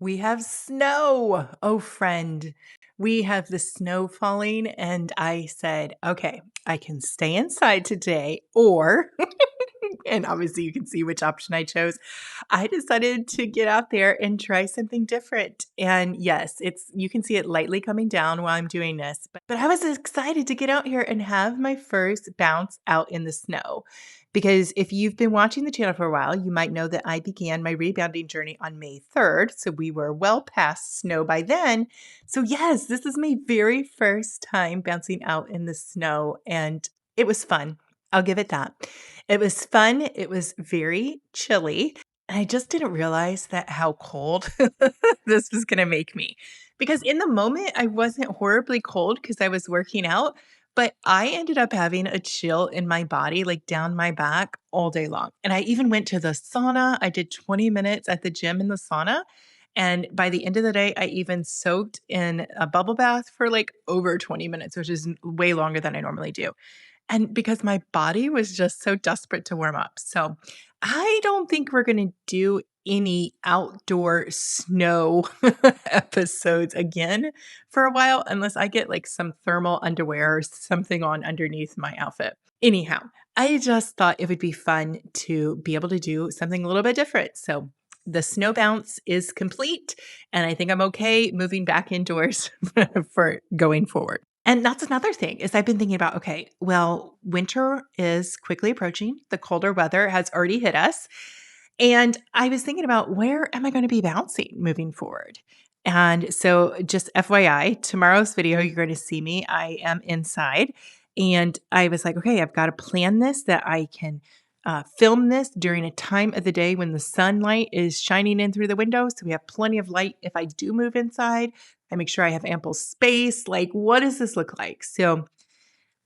We have snow. Oh, friend. We have the snow falling, and I said, okay, I can stay inside today, or, and obviously you can see which option I chose. I decided to get out there and try something different. And yes, you can see it lightly coming down while I'm doing this, but I was excited to get out here and have my first bounce out in the snow. Because if you've been watching the channel for a while, you might know that I began my rebounding journey on May 3rd. So we were well past snow by then. So, yes, this is my very first time bouncing out in the snow, and it was fun. I'll give it that. It was fun. It was very chilly. And I just didn't realize that how cold this was going to make me. Because in the moment, I wasn't horribly cold because I was working out, but I ended up having a chill in my body, like down my back all day long. And I even went to the sauna. I did 20 minutes at the gym in the sauna. And by the end of the day, I even soaked in a bubble bath for like over 20 minutes, which is way longer than I normally do. And because my body was just so desperate to warm up. So I don't think we're going to do any outdoor snow episodes again for a while, unless I get like some thermal underwear or something on underneath my outfit. Anyhow, I just thought it would be fun to be able to do something a little bit different. So the snow bounce is complete, and I think I'm okay moving back indoors for going forward. And that's another thing is I've been thinking about, okay, well, winter is quickly approaching. The colder weather has already hit us. And I was thinking about where am I going to be bouncing moving forward? And so just FYI, tomorrow's video, you're going to see me. I am inside. And I was like, okay, I've got to plan this that I can film this during a time of the day when the sunlight is shining in through the window. So we have plenty of light if I do move inside. I make sure I have ample space. Like, what does this look like? So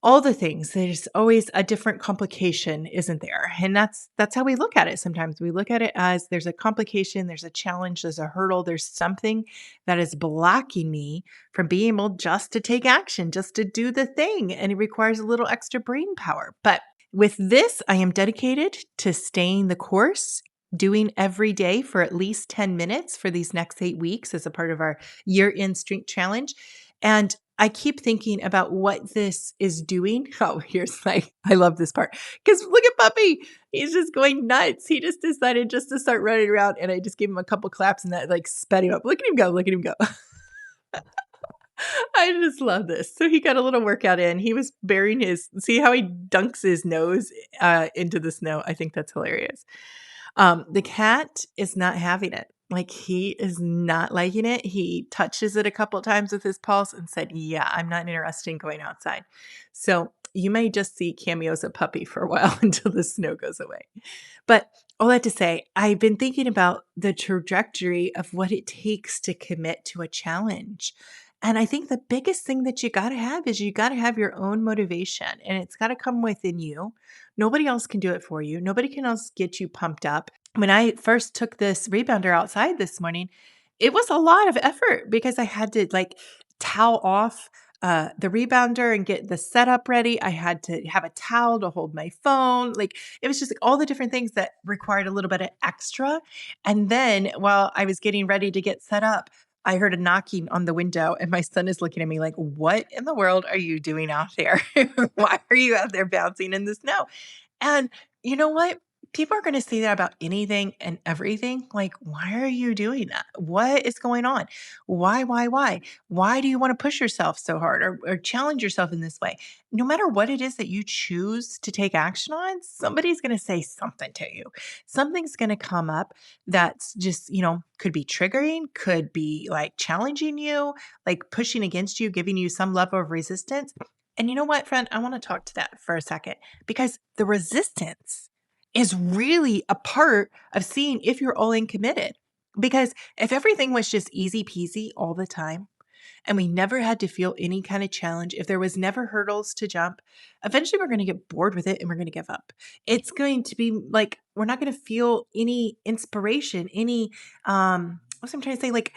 all the things, there's always a different complication, isn't there? And that's how we look at it. Sometimes we look at it as there's a complication, there's a challenge, there's a hurdle, there's something that is blocking me from being able just to take action, just to do the thing. And it requires a little extra brain power. But with this, I am dedicated to staying the course, doing every day for at least 10 minutes for these next 8 weeks as a part of our year-end strength challenge. And I keep thinking about what this is doing. Oh, here's like, I love this part because look at Puppy. He's just going nuts. He just decided just to start running around, and I just gave him a couple claps and that like sped him up. Look at him go. Look at him go. I just love this. So he got a little workout in. He was burying see how he dunks his nose into the snow. I think that's hilarious. The cat is not having it. Like, he is not liking it. He touches it a couple of times with his paws and said, yeah, I'm not interested in going outside. So you may just see cameos of Puppy for a while until the snow goes away. But all that to say, I've been thinking about the trajectory of what it takes to commit to a challenge. And I think the biggest thing that you got to have is you got to have your own motivation, and it's got to come within you. Nobody else can do it for you. Nobody can else get you pumped up. When I first took this rebounder outside this morning, it was a lot of effort because I had to like towel off the rebounder and get the setup ready. I had to have a towel to hold my phone. Like, it was just like all the different things that required a little bit of extra. And then while I was getting ready to get set up, I heard a knocking on the window, and my son is looking at me like, what in the world are you doing out there? Why are you out there bouncing in the snow? And you know what? People are going to say that about anything and everything. Like, why are you doing that? What is going on? Why? Why do you want to push yourself so hard or challenge yourself in this way? No matter what it is that you choose to take action on, somebody's going to say something to you. Something's going to come up that's just, could be triggering, could be like challenging you, like pushing against you, giving you some level of resistance. And you know what, friend? I want to talk to that for a second because the resistance is really a part of seeing if you're all in committed. Because if everything was just easy peasy all the time and we never had to feel any kind of challenge, if there was never hurdles to jump, eventually we're going to get bored with it and we're going to give up. It's going to be like, we're not going to feel any inspiration, what's I'm trying to say? Like,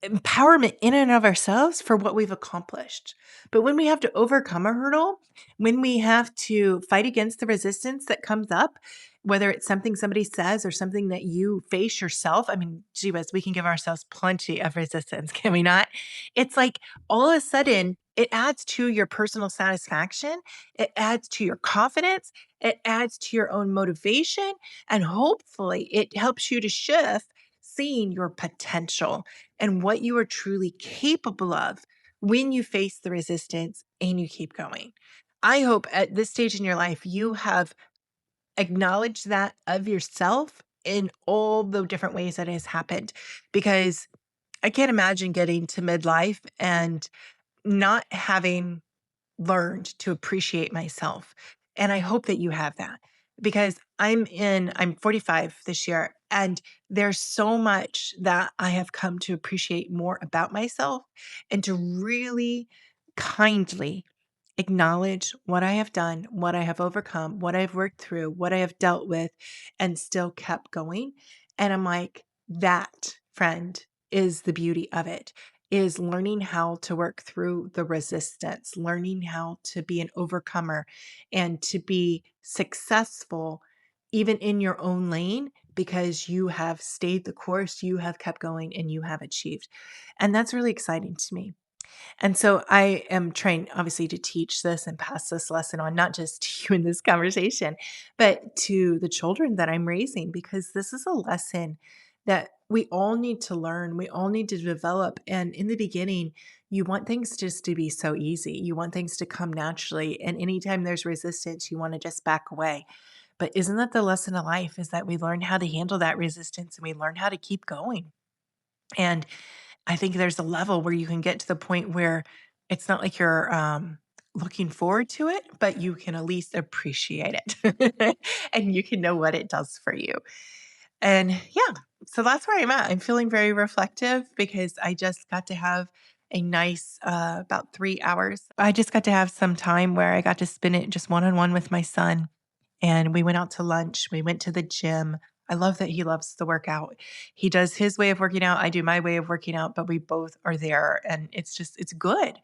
empowerment in and of ourselves for what we've accomplished. But when we have to overcome a hurdle, when we have to fight against the resistance that comes up, whether it's something somebody says or something that you face yourself, I mean, gee whiz, we can give ourselves plenty of resistance, can we not? It's like all of a sudden, it adds to your personal satisfaction. It adds to your confidence. It adds to your own motivation. And hopefully, it helps you to shift seeing your potential and what you are truly capable of when you face the resistance and you keep going. I hope at this stage in your life, you have acknowledged that of yourself in all the different ways that it has happened. Because I can't imagine getting to midlife and not having learned to appreciate myself. And I hope that you have that because I'm 45 this year, and there's so much that I have come to appreciate more about myself and to really kindly acknowledge what I have done, what I have overcome, what I've worked through, what I have dealt with, and still kept going. And I'm like, that, friend, is the beauty of it, is learning how to work through the resistance, learning how to be an overcomer and to be successful even in your own lane because you have stayed the course, you have kept going, and you have achieved. And that's really exciting to me. And so I am trying, obviously, to teach this and pass this lesson on, not just to you in this conversation, but to the children that I'm raising, because this is a lesson that we all need to learn. We all need to develop. And in the beginning, you want things just to be so easy. You want things to come naturally. And anytime there's resistance, you want to just back away. But isn't that the lesson of life, is that we learn how to handle that resistance and we learn how to keep going. And I think there's a level where you can get to the point where it's not like you're looking forward to it, but you can at least appreciate it and you can know what it does for you. And yeah, so that's where I'm at. I'm feeling very reflective because I just got to have a nice about 3 hours. I just got to have some time where I got to spend it just one on one with my son. And we went out to lunch. We went to the gym. I love that he loves to work out. He does his way of working out. I do my way of working out, but we both are there. And it's good.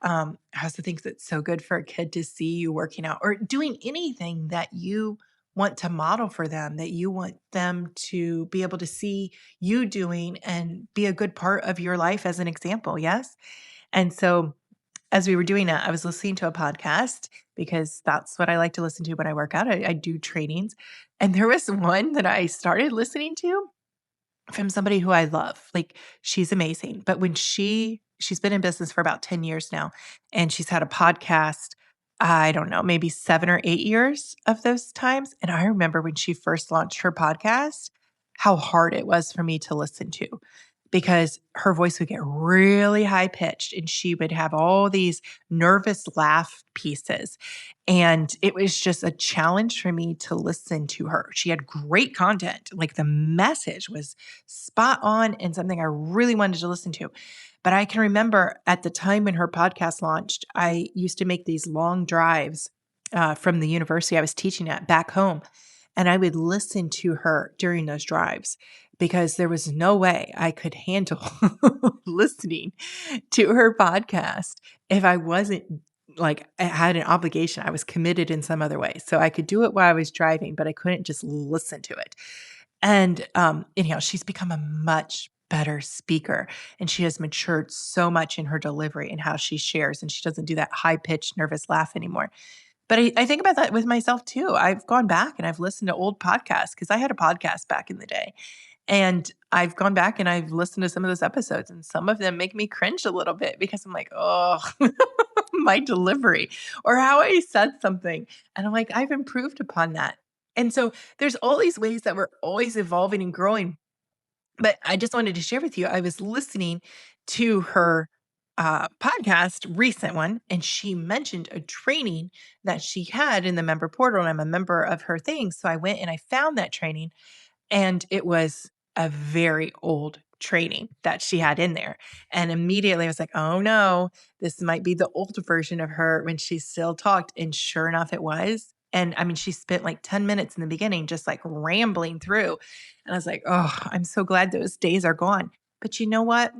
I also think that's so good for a kid to see you working out or doing anything that you want to model for them, that you want them to be able to see you doing and be a good part of your life as an example. Yes. And so as we were doing that, I was listening to a podcast because that's what I like to listen to when I work out. I do trainings. And there was one that I started listening to from somebody who I love. Like, she's amazing. But when she's been in business for about 10 years now, and she's had a podcast, I don't know, maybe 7 or 8 years of those times. And I remember when she first launched her podcast, how hard it was for me to listen to because her voice would get really high pitched and she would have all these nervous laugh pieces. And it was just a challenge for me to listen to her. She had great content. Like, the message was spot on and something I really wanted to listen to. But I can remember at the time when her podcast launched, I used to make these long drives from the university I was teaching at back home. And I would listen to her during those drives because there was no way I could handle listening to her podcast if I wasn't, like, I had an obligation. I was committed in some other way. So I could do it while I was driving, but I couldn't just listen to it. And anyhow, she's become a much better speaker and she has matured so much in her delivery and how she shares. And she doesn't do that high pitched, nervous laugh anymore. But I think about that with myself too. I've gone back and I've listened to old podcasts because I had a podcast back in the day. And I've gone back and I've listened to some of those episodes, and some of them make me cringe a little bit because I'm like, oh, my delivery or how I said something. And I'm like, I've improved upon that. And so there's all these ways that we're always evolving and growing. But I just wanted to share with you, I was listening to her podcast, recent one, and she mentioned a training that she had in the member portal. And I'm a member of her thing. So I went and I found that training, and it was a very old training that she had in there. And immediately I was like, oh no, this might be the old version of her when she still talked. And sure enough, it was. And I mean, she spent like 10 minutes in the beginning just like rambling through. And I was like, oh, I'm so glad those days are gone. But you know what?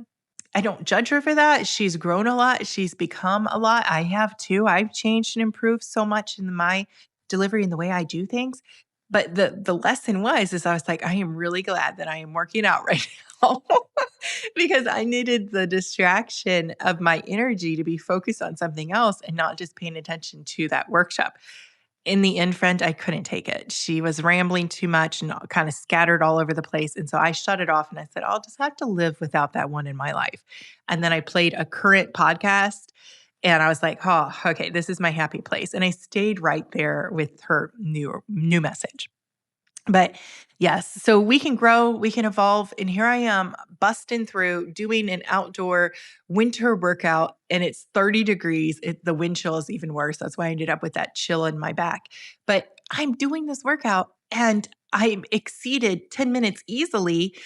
I don't judge her for that. She's grown a lot. She's become a lot. I have too. I've changed and improved so much in my delivery and the way I do things. But the lesson is I was like, I am really glad that I am working out right now because I needed the distraction of my energy to be focused on something else and not just paying attention to that workshop. In the end, friend, I couldn't take it. She was rambling too much and kind of scattered all over the place. And so I shut it off and I said, I'll just have to live without that one in my life. And then I played a current podcast and I was like, oh, okay, this is my happy place. And I stayed right there with her new message. But yes, so we can grow, we can evolve. And here I am busting through doing an outdoor winter workout and it's 30 degrees. The wind chill is even worse. That's why I ended up with that chill in my back. But I'm doing this workout and I exceeded 10 minutes easily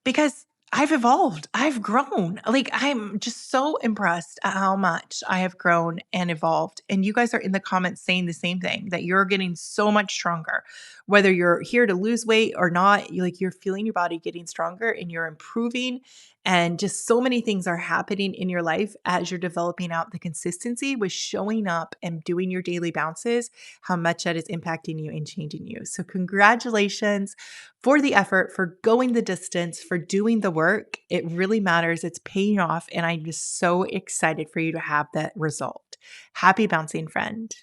because I've evolved. I've grown. Like, I'm just so impressed at how much I have grown and evolved. And you guys are in the comments saying the same thing, that you're getting so much stronger. Whether you're here to lose weight or not, you're feeling your body getting stronger and you're improving. And just so many things are happening in your life as you're developing out the consistency with showing up and doing your daily bounces, how much that is impacting you and changing you. So congratulations for the effort, for going the distance, for doing the work. It really matters. It's paying off. And I'm just so excited for you to have that result. Happy bouncing, friend.